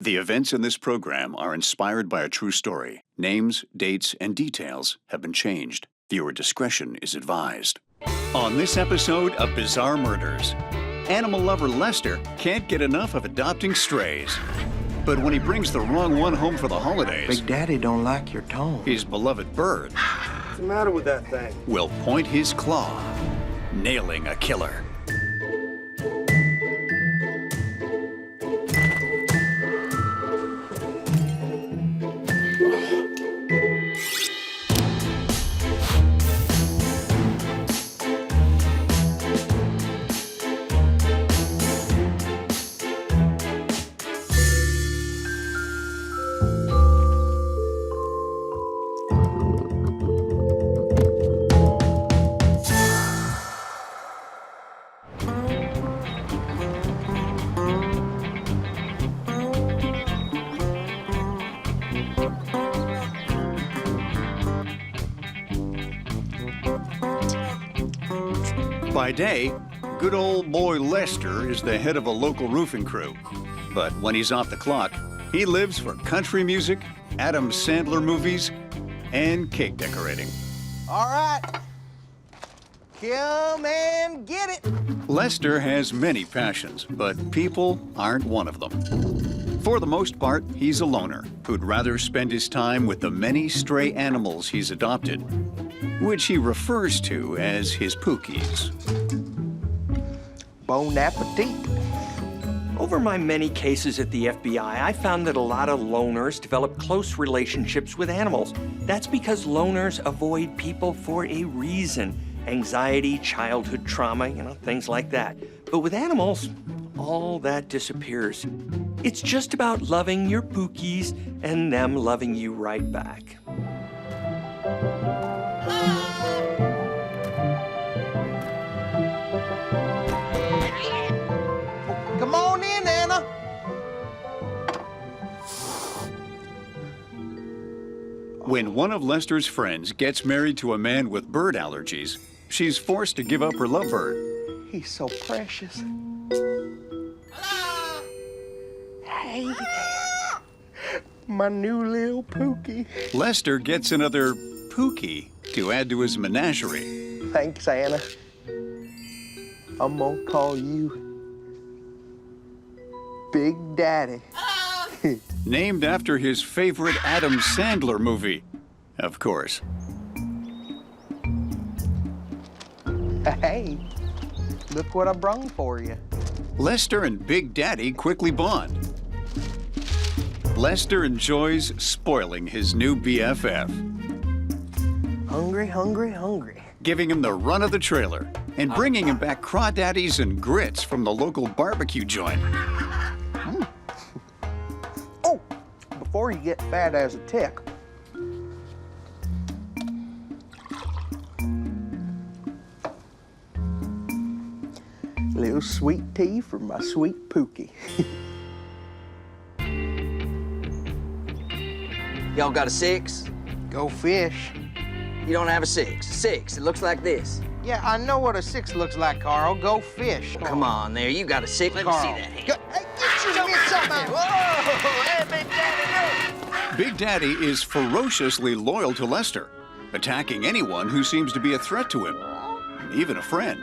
The events in this program are inspired by a true story. Names, dates, and details have been changed. Viewer discretion is advised. On this episode of Bizarre Murders, animal lover Lester can't get enough of adopting strays. But when he brings the wrong one home for the holidays, Big Daddy don't like your tone. his beloved bird What's the matter with that thing? will point his claw, nailing a killer. By day, good old boy Lester is the head of a local roofing crew. But when he's off the clock, he lives for country music, Adam Sandler movies, and cake decorating. All right. Come and get it. Lester has many passions, but people aren't one of them. For the most part, he's a loner who'd rather spend his time with the many stray animals he's adopted, which he refers to as his Pookies. Bon appetit. Over my many cases at the FBI, I found that a lot of loners develop close relationships with animals. That's because loners avoid people for a reason. Anxiety, childhood trauma, things like that. But with animals, all that disappears. It's just about loving your Pookies and them loving you right back. Come on in, Anna. When one of Lester's friends gets married to a man with bird allergies, she's forced to give up her lovebird. He's so precious. Hey there. My new little Pookie. Lester gets another Pookie to add to his menagerie. Thanks, Anna. I'm gonna call you Big Daddy. Named after his favorite Adam Sandler movie, of course. Hey, look what I brung for you. Lester and Big Daddy quickly bond. Lester enjoys spoiling his new BFF, Hungry, hungry, hungry. giving him the run of the trailer and bringing him back crawdaddies and grits from the local barbecue joint. Oh, before you get fat as a tick, little sweet tea for my sweet Pookie. Y'all got a 6? Go fish. You don't have a 6. 6, it looks like this. Yeah, I know what a 6 looks like, Carl. Go fish. Come on there, you got a 6. Let me Carl. see that hand. Hey, get your mitts up out. Whoa! Hey, Big Daddy, no! Big Daddy is ferociously loyal to Lester, attacking anyone who seems to be a threat to him, even a friend.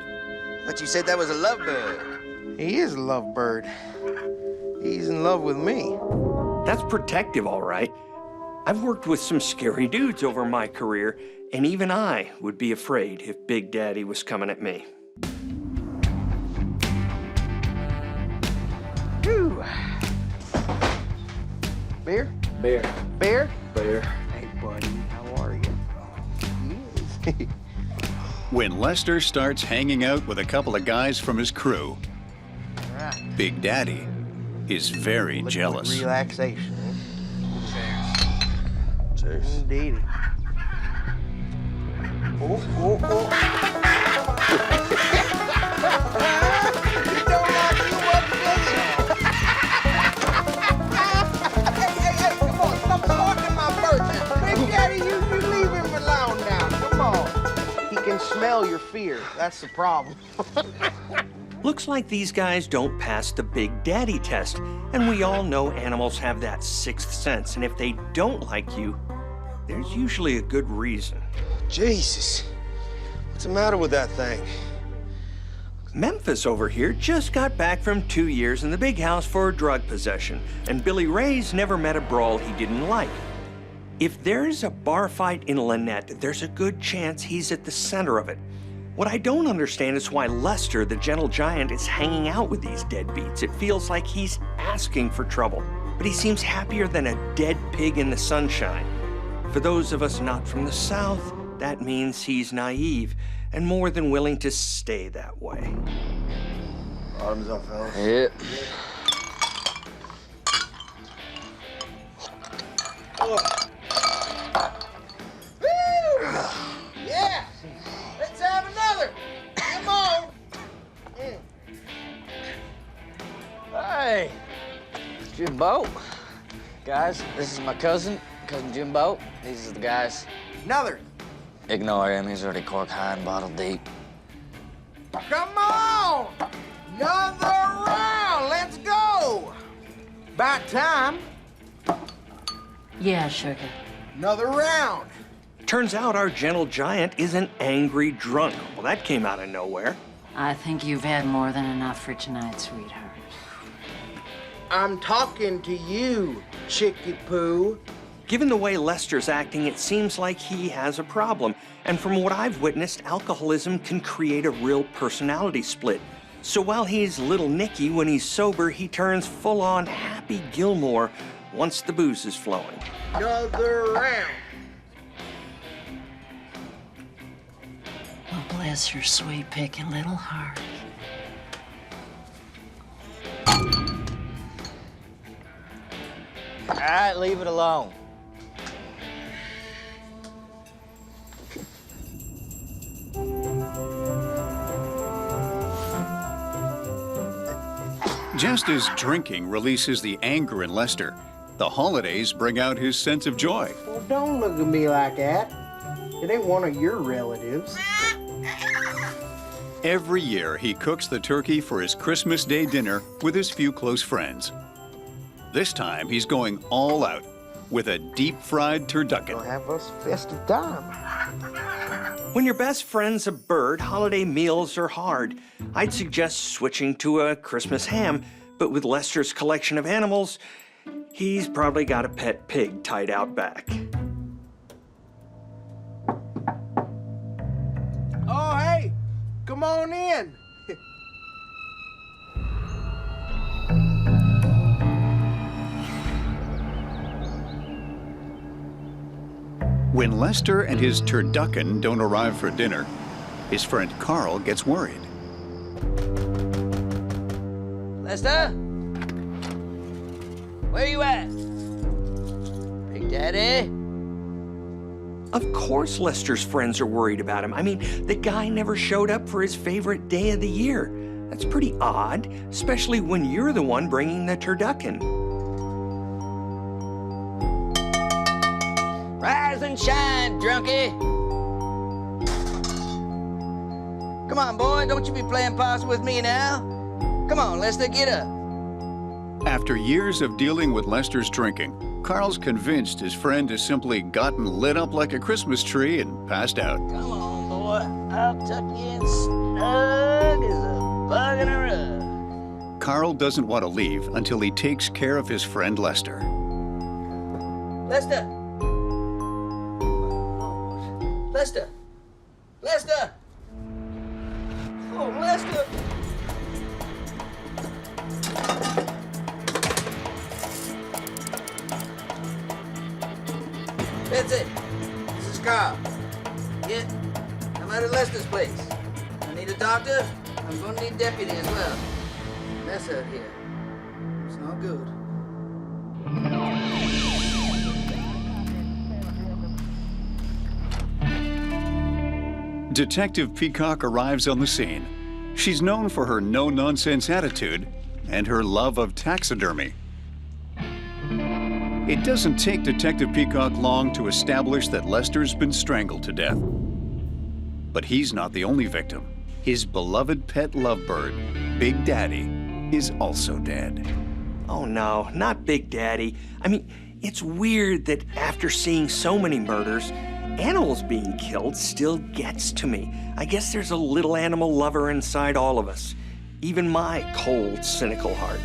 But you said that was a lovebird. He is a lovebird. He's in love with me. That's protective, all right. I've worked with some scary dudes over my career, and even I would be afraid if Big Daddy was coming at me. Whew. Beer? Bear. Beer? Bear. Hey, buddy, how are you? Yes. When Lester starts hanging out with a couple of guys from his crew, All right. Big Daddy is very Liquid jealous. Relaxation. Cheers. Indeed. Oh, oh, oh. You don't like you much, does it? Hey, come on, stop talking my bird. Big Daddy, you leave him alone now. Come on. He can smell your fear. That's the problem. Looks like these guys don't pass the Big Daddy test, and we all know animals have that sixth sense, and if they don't like you, there's usually a good reason. Jesus. What's the matter with that thing? Memphis over here just got back from 2 years in the big house for drug possession, and Billy Ray's never met a brawl he didn't like. If there's a bar fight in Lynette, there's a good chance he's at the center of it. What I don't understand is why Lester, the gentle giant, is hanging out with these deadbeats. It feels like he's asking for trouble, but he seems happier than a dead pig in the sunshine. For those of us not from the South, that means he's naive and more than willing to stay that way. Bottoms up, fellas. Yep. Yeah! Let's have another! Come on! Hey, Jimbo. Guys, this is my cousin Jimbo. These are the guys. Another! Ignore him, he's already cork high and bottle deep. Come on! Another round! Let's go! About time. Yeah, sugar. Another round. Turns out our gentle giant is an angry drunk. Well, that came out of nowhere. I think you've had more than enough for tonight, sweetheart. I'm talking to you, Chicky Poo. Given the way Lester's acting, it seems like he has a problem. And from what I've witnessed, alcoholism can create a real personality split. So while he's little Nicky when he's sober, he turns full-on Happy Gilmore once the booze is flowing. Another round. Well, bless your sweet, picky little heart. All right, leave it alone. Just as drinking releases the anger in Lester, the holidays bring out his sense of joy. Well, don't look at me like that. It ain't one of your relatives. Every year, he cooks the turkey for his Christmas Day dinner with his few close friends. This time, he's going all out with a deep-fried turducken. We'll have us festive time. When your best friend's a bird, holiday meals are hard. I'd suggest switching to a Christmas ham, but with Lester's collection of animals, he's probably got a pet pig tied out back. Oh, hey, come on in. When Lester and his turducken don't arrive for dinner, his friend Carl gets worried. Lester? Where you at? Big Daddy? Of course Lester's friends are worried about him. I mean, the guy never showed up for his favorite day of the year. That's pretty odd, especially when you're the one bringing the turducken. Rise and shine, drunkie. Come on, boy, don't you be playing possum with me now. Come on, Lester, get up. After years of dealing with Lester's drinking, Carl's convinced his friend has simply gotten lit up like a Christmas tree and passed out. Come on, boy. I'll tuck you in snug as a bug in a rug. Carl doesn't want to leave until he takes care of his friend Lester. Lester. Lester. Lester. Oh, Lester. That's it. This is Carl. Yeah, I'm out at Lester's place. I need a doctor. I'm gonna need deputy as well. Mess out here. It's not good. Detective Peacock arrives on the scene. She's known for her no-nonsense attitude and her love of taxidermy. It doesn't take Detective Peacock long to establish that Lester's been strangled to death. But he's not the only victim. His beloved pet lovebird, Big Daddy, is also dead. Oh no, not Big Daddy. I mean, it's weird that after seeing so many murders, animals being killed still gets to me. I guess there's a little animal lover inside all of us. Even my cold, cynical heart.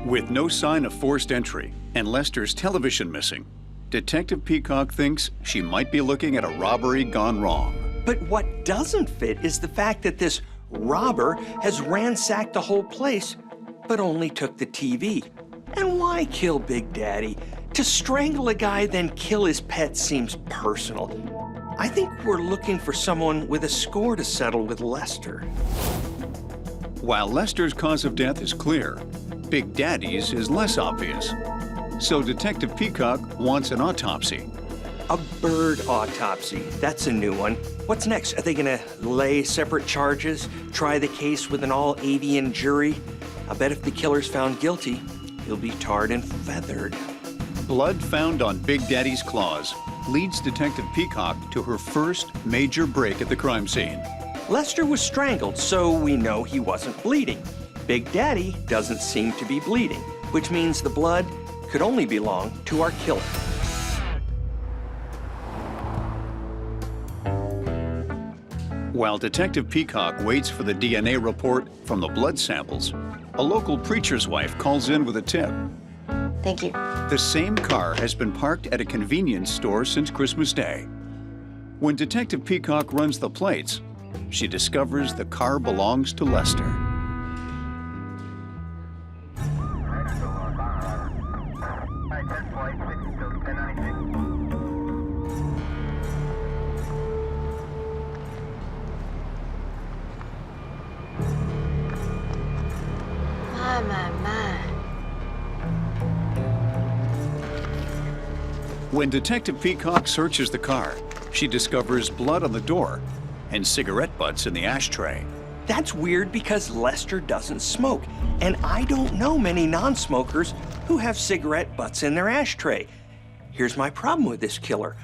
With no sign of forced entry and Lester's television missing, Detective Peacock thinks she might be looking at a robbery gone wrong. But what doesn't fit is the fact that this robber has ransacked the whole place, but only took the TV. And why kill Big Daddy? To strangle a guy, then kill his pet seems personal. I think we're looking for someone with a score to settle with Lester. While Lester's cause of death is clear, Big Daddy's is less obvious. So Detective Peacock wants an autopsy. A bird autopsy. That's a new one. What's next? Are they gonna lay separate charges? Try the case with an all-avian jury? I bet if the killer's found guilty, he'll be tarred and feathered. Blood found on Big Daddy's claws leads Detective Peacock to her first major break at the crime scene. Lester was strangled, so we know he wasn't bleeding. Big Daddy doesn't seem to be bleeding, which means the blood could only belong to our killer. While Detective Peacock waits for the DNA report from the blood samples, a local preacher's wife calls in with a tip. Thank you. The same car has been parked at a convenience store since Christmas Day. When Detective Peacock runs the plates, she discovers the car belongs to Lester. My. When Detective Peacock searches the car, she discovers blood on the door and cigarette butts in the ashtray. That's weird because Lester doesn't smoke, and I don't know many non-smokers who have cigarette butts in their ashtray. Here's my problem with this killer.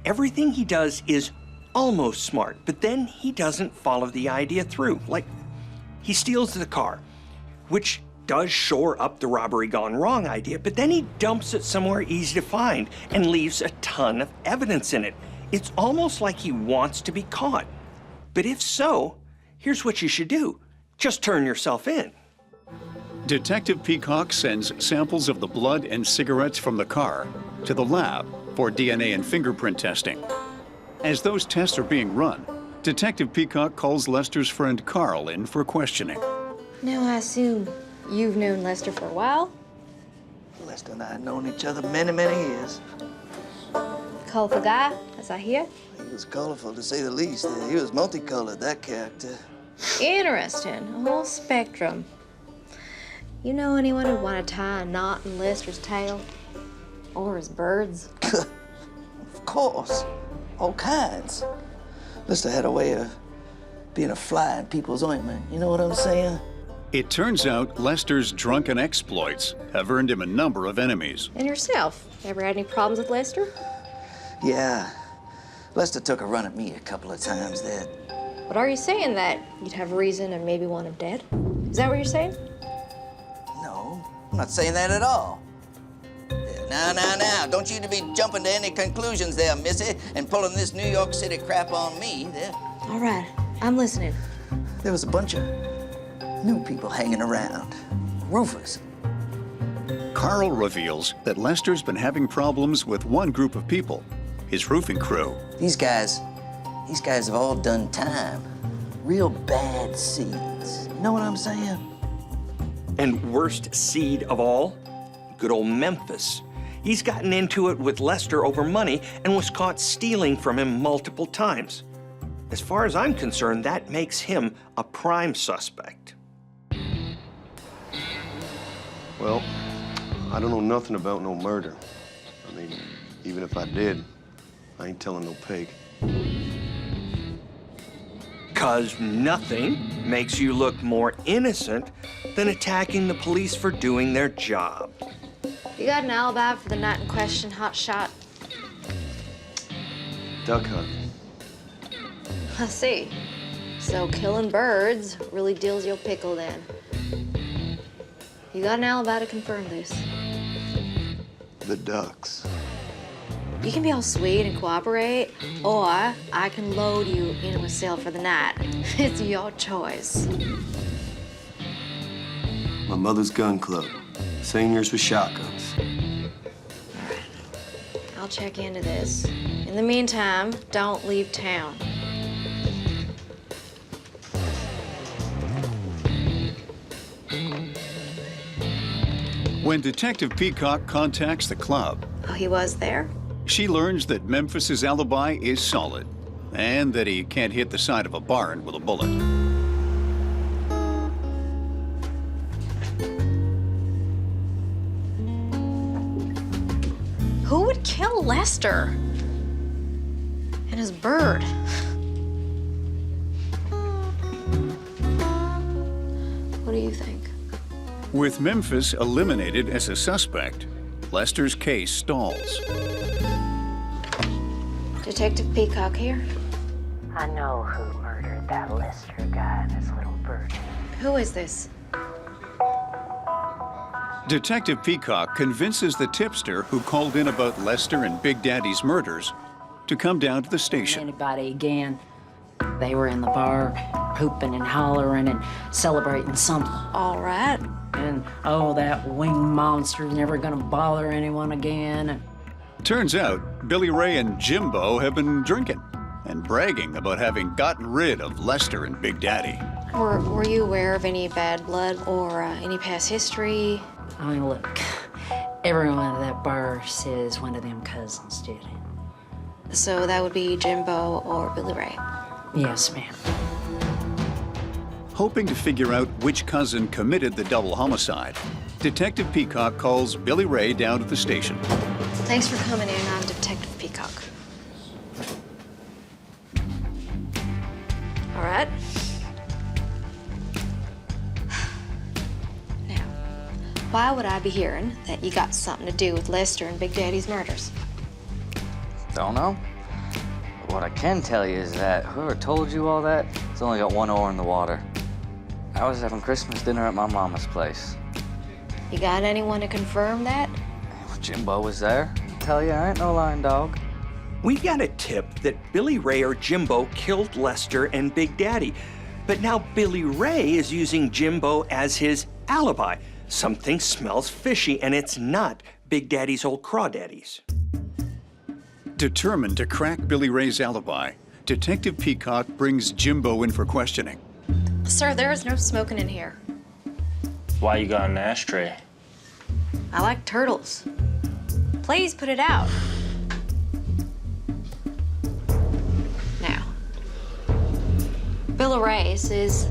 Everything he does is almost smart, but then he doesn't follow the idea through. Like, he steals the car, which does shore up the robbery gone wrong idea, but then he dumps it somewhere easy to find and leaves a ton of evidence in it. It's almost like he wants to be caught. But if so, here's what you should do. Just turn yourself in. Detective Peacock sends samples of the blood and cigarettes from the car to the lab for DNA and fingerprint testing. As those tests are being run, Detective Peacock calls Lester's friend Carl in for questioning. Now, I assume you've known Lester for a while? Lester and I have known each other many, many years. Colorful guy, as I hear. He was colorful, to say the least. He was multicolored, that character. Interesting. A whole spectrum. You know anyone who'd want to tie a knot in Lester's tail? Or his birds? Of course. All kinds. Lester had a way of being a fly in people's ointment. You know what I'm saying? It turns out Lester's drunken exploits have earned him a number of enemies. And yourself? Ever had any problems with Lester? Yeah. Lester took a run at me a couple of times there. But are you saying that you'd have reason and maybe want him dead? Is that what you're saying? No, I'm not saying that at all. Now. Don't you to be jumping to any conclusions there, missy, and pulling this New York City crap on me. There. All right, I'm listening. There was a bunch of new people hanging around. Roofers. Carl reveals that Lester's been having problems with one group of people, his roofing crew. These guys have all done time. Real bad seeds. You know what I'm saying? And worst seed of all, good old Memphis. He's gotten into it with Lester over money and was caught stealing from him multiple times. As far as I'm concerned, that makes him a prime suspect. Well, I don't know nothing about no murder. I mean, even if I did, I ain't telling no pig. 'Cause nothing makes you look more innocent than attacking the police for doing their job. You got an alibi for the night in question, hotshot? Duck hunting. I see. So killing birds really deals you a pickle then. You got an alibi to confirm this. The ducks. You can be all sweet and cooperate, or I can load you into a cell for the night. It's your choice. My mother's gun club. Seniors with shotguns. I'll check into this. In the meantime, don't leave town. When Detective Peacock contacts the club, Oh, he was there? she learns that Memphis's alibi is solid and that he can't hit the side of a barn with a bullet. Who would kill Lester? And his bird? What do you think? With Memphis eliminated as a suspect, Lester's case stalls. Detective Peacock here. I know who murdered that Lester guy and his little bird. Who is this? Detective Peacock convinces the tipster who called in about Lester and Big Daddy's murders to come down to the station. Anybody again? They were in the bar, hooping and hollering and celebrating something. All right. And, oh, that winged monster's never gonna bother anyone again. And Turns out Billy Ray and Jimbo have been drinking and bragging about having gotten rid of Lester and Big Daddy. Were you aware of any bad blood or any past history? I mean, look, everyone at that bar says one of them cousins did it. So that would be Jimbo or Billy Ray. Yes, ma'am. Hoping to figure out which cousin committed the double homicide, Detective Peacock calls Billy Ray down to the station. Thanks for coming in. I'm Detective Peacock. All right. Now, why would I be hearing that you got something to do with Lester and Big Daddy's murders? Don't know. But what I can tell you is that whoever told you all that has only got one oar in the water. I was having Christmas dinner at my mama's place. You got anyone to confirm that? Jimbo was there. I tell you, I ain't no lying dog. We got a tip that Billy Ray or Jimbo killed Lester and Big Daddy. But now Billy Ray is using Jimbo as his alibi. Something smells fishy, and it's not Big Daddy's old crawdaddies. Determined to crack Billy Ray's alibi, Detective Peacock brings Jimbo in for questioning. Sir, there is no smoking in here. Why you got an ashtray? I like turtles. Please put it out. Now, Billy Ray says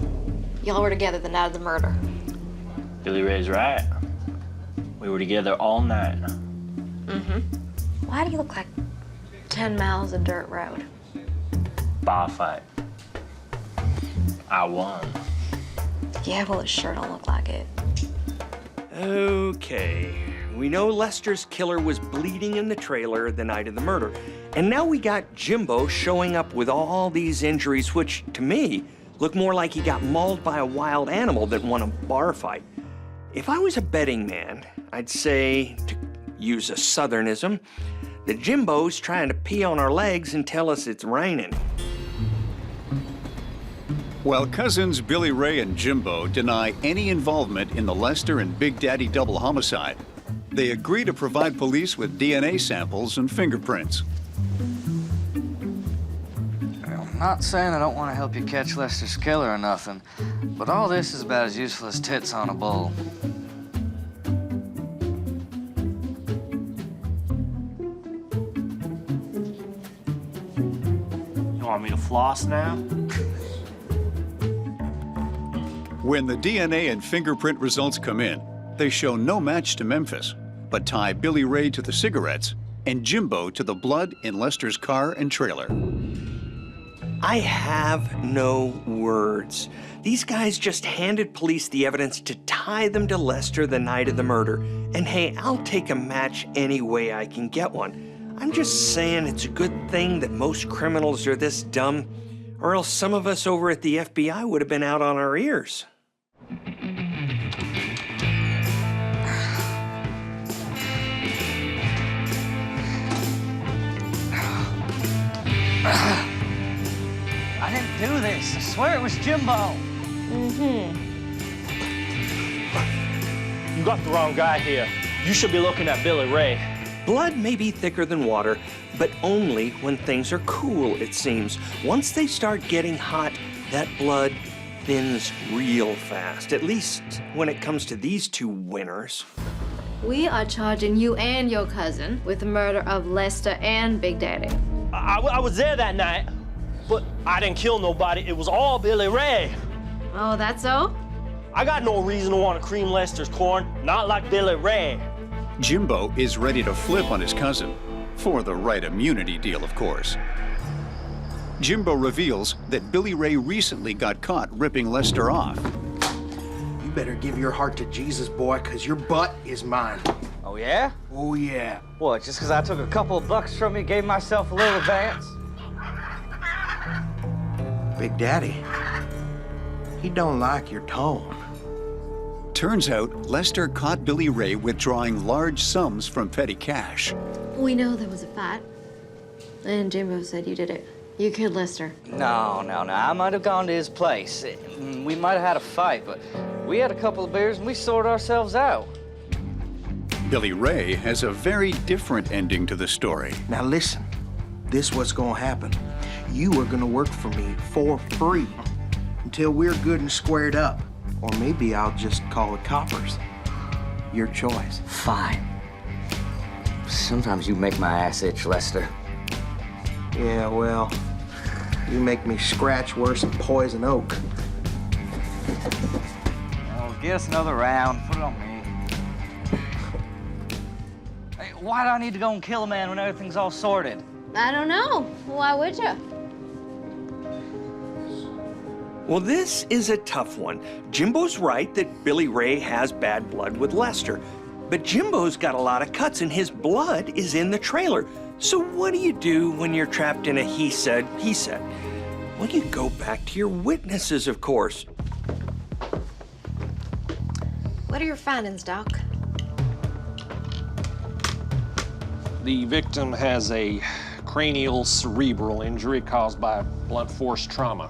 y'all were together the night of the murder. Billy Ray's right. We were together all night. Mm-hmm. Why do you look like 10 miles of dirt road? Bar fight. I won. Yeah, well, it sure don't look like it. Okay, we know Lester's killer was bleeding in the trailer the night of the murder. And now we got Jimbo showing up with all these injuries, which, to me, look more like he got mauled by a wild animal than won a bar fight. If I was a betting man, I'd say, to use a southernism, that Jimbo's trying to pee on our legs and tell us it's raining. While cousins Billy Ray and Jimbo deny any involvement in the Lester and Big Daddy double homicide, they agree to provide police with DNA samples and fingerprints. I'm not saying I don't want to help you catch Lester's killer or nothing, but all this is about as useful as tits on a bull. You want me to floss now? When the DNA and fingerprint results come in, they show no match to Memphis, but tie Billy Ray to the cigarettes and Jimbo to the blood in Lester's car and trailer. I have no words. These guys just handed police the evidence to tie them to Lester the night of the murder. And hey, I'll take a match any way I can get one. I'm just saying it's a good thing that most criminals are this dumb, or else some of us over at the FBI would have been out on our ears. I didn't do this. I swear it was Jimbo. You got the wrong guy here. You should be looking at Billy Ray. Blood may be thicker than water, but only when things are cool, it seems. Once they start getting hot, that blood thins real fast, at least when it comes to these two winners. We are charging you and your cousin with the murder of Lester and Big Daddy. I was there that night, but I didn't kill nobody. It was all Billy Ray. Oh, that's so? I got no reason to want to cream Lester's corn, not like Billy Ray. Jimbo is ready to flip on his cousin, for the right immunity deal, of course. Jimbo reveals that Billy Ray recently got caught ripping Lester off. You better give your heart to Jesus, boy, because your butt is mine. Oh, yeah? Oh, yeah. What, just because I took a couple of bucks from you, gave myself a little advance? Big Daddy, he don't like your tone. Turns out Lester caught Billy Ray withdrawing large sums from petty cash. We know there was a fight. And Jimbo said you did it. You killed Lester. No. I might have gone to his place. We might have had a fight, but we had a couple of beers and we sorted ourselves out. Billy Ray has a very different ending to the story. Now listen, this what's gonna happen. You are gonna work for me for free until we're good and squared up. Or maybe I'll just call the coppers. Your choice. Fine. Sometimes you make my ass itch, Lester. Yeah, well, you make me scratch worse than poison oak. Oh, get us another round. Put it on me. Hey, why do I need to go and kill a man when everything's all sorted? I don't know. Why would you? Well, this is a tough one. Jimbo's right that Billy Ray has bad blood with Lester, but Jimbo's got a lot of cuts and his blood is in the trailer. So what do you do when you're trapped in a he said, he said? Well, you go back to your witnesses, of course. What are your findings, Doc? The victim has a cranial cerebral injury caused by blunt force trauma.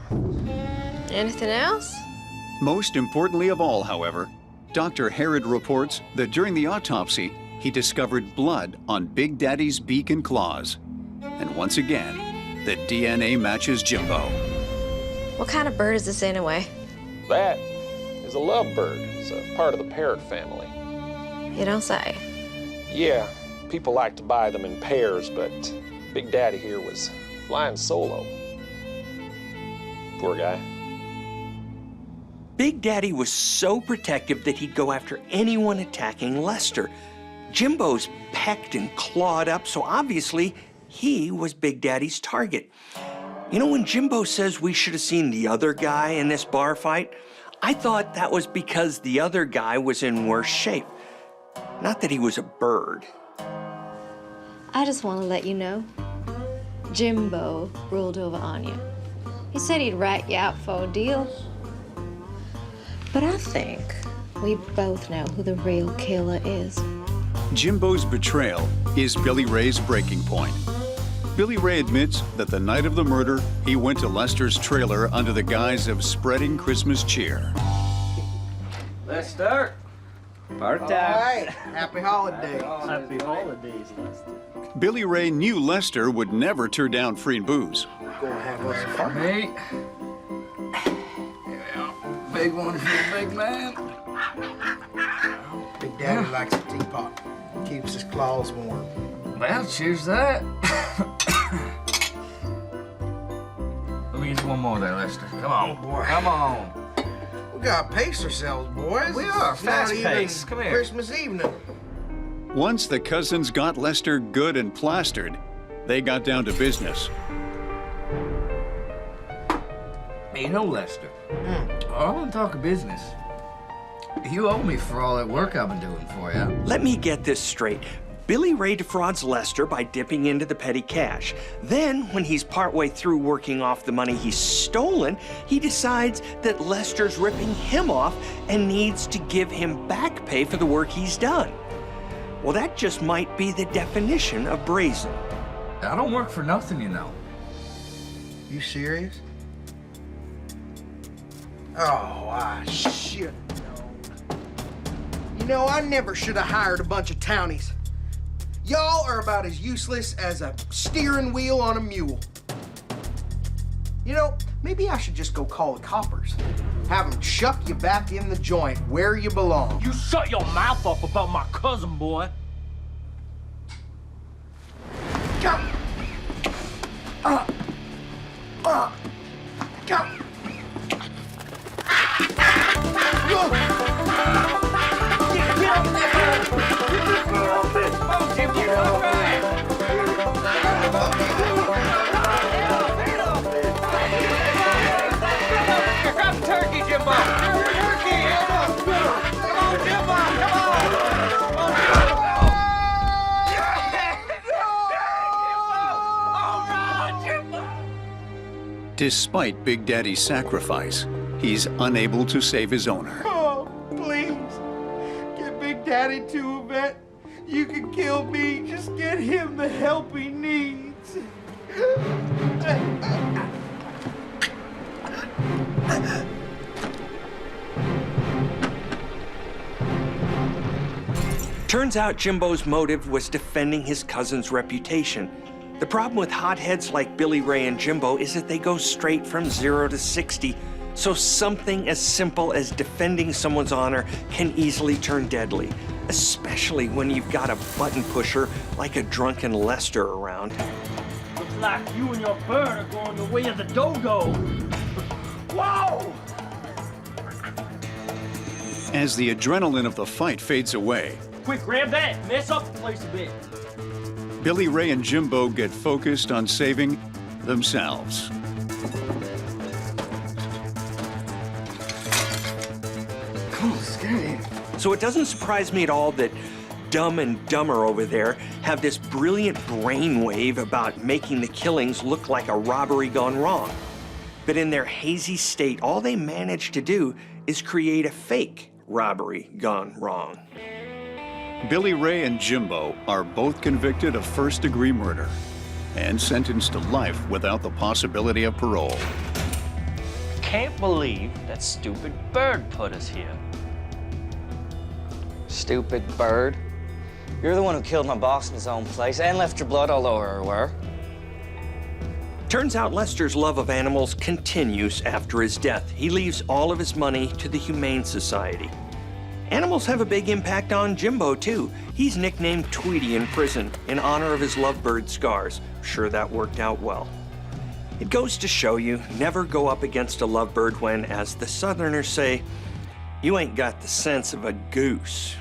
Anything else? Most importantly of all, however, Dr. Herod reports that during the autopsy, he discovered blood on Big Daddy's beak and claws. And once again, the DNA matches Jimbo. What kind of bird is this anyway? That is a lovebird. It's a part of the parrot family. You don't say. Yeah, people like to buy them in pairs, but Big Daddy here was flying solo. Poor guy. Big Daddy was so protective that he'd go after anyone attacking Lester. Jimbo's pecked and clawed up, so obviously he was Big Daddy's target. You know, when Jimbo says we should have seen the other guy in this bar fight, I thought that was because the other guy was in worse shape. Not that he was a bird. I just want to let you know, Jimbo ruled over Anya. He said he'd rat you out for a deal. But I think we both know who the real killer is. Jimbo's betrayal is Billy Ray's breaking point. Billy Ray admits that the night of the murder, he went to Lester's trailer under the guise of spreading Christmas cheer. Lester, party All time. right, happy holidays. Happy holidays, Lester. Billy Ray knew Lester would never turn down free booze. Go have us a party. Hey. Big one for the big man. Big Daddy likes a teapot. Keeps his claws warm. Well, cheers to that. Let me get you one more there, Lester. Come on, boy. Come on. We gotta pace ourselves, boys. We are, It's not fast even pace. Come here. Christmas evening. Once the cousins got Lester good and plastered, they got down to business. Hey, you know, Lester, I want to talk business. You owe me for all that work I've been doing for you. Let me get this straight. Billy Ray defrauds Lester by dipping into the petty cash. Then, when he's partway through working off the money he's stolen, he decides that Lester's ripping him off and needs to give him back pay for the work he's done. Well, that just might be the definition of brazen. I don't work for nothing, you know. You serious? Oh, shit. You know, I never should have hired a bunch of townies. Y'all are about as useless as a steering wheel on a mule. You know, maybe I should just go call the coppers. Have them chuck you back in the joint where you belong. You shut your mouth up about my cousin, boy. Come. Come. Grab the turkey, Jimbo! Turkey! Come on, Jimbo! Come on! Despite Big Daddy's sacrifice, he's unable to save his owner. Oh, please. Get Big Daddy to a vet. You can kill me. Just get him the help he needs. Turns out Jimbo's motive was defending his cousin's reputation. The problem with hotheads like Billy Ray and Jimbo is that they go straight from 0 to 60, so something as simple as defending someone's honor can easily turn deadly, especially when you've got a button pusher like a drunken Lester around. Looks like you and your bird are going the way of the dodo. Whoa! As the adrenaline of the fight fades away, Quick, grab that. Mess up the place a bit. Billy Ray and Jimbo get focused on saving themselves. Come on, Scotty. So it doesn't surprise me at all that Dumb and Dumber over there have this brilliant brainwave about making the killings look like a robbery gone wrong. But in their hazy state, all they manage to do is create a fake robbery gone wrong. Billy Ray and Jimbo are both convicted of first-degree murder and sentenced to life without the possibility of parole. Can't believe that stupid bird put us here. Stupid bird. You're the one who killed my boss in his own place and left your blood all over her, were? Turns out Lester's love of animals continues after his death. He leaves all of his money to the Humane Society. Animals have a big impact on Jimbo, too. He's nicknamed Tweety in prison in honor of his Lovebird scars. I'm sure that worked out well. It goes to show you, never go up against a lovebird when, as the Southerners say, you ain't got the sense of a goose.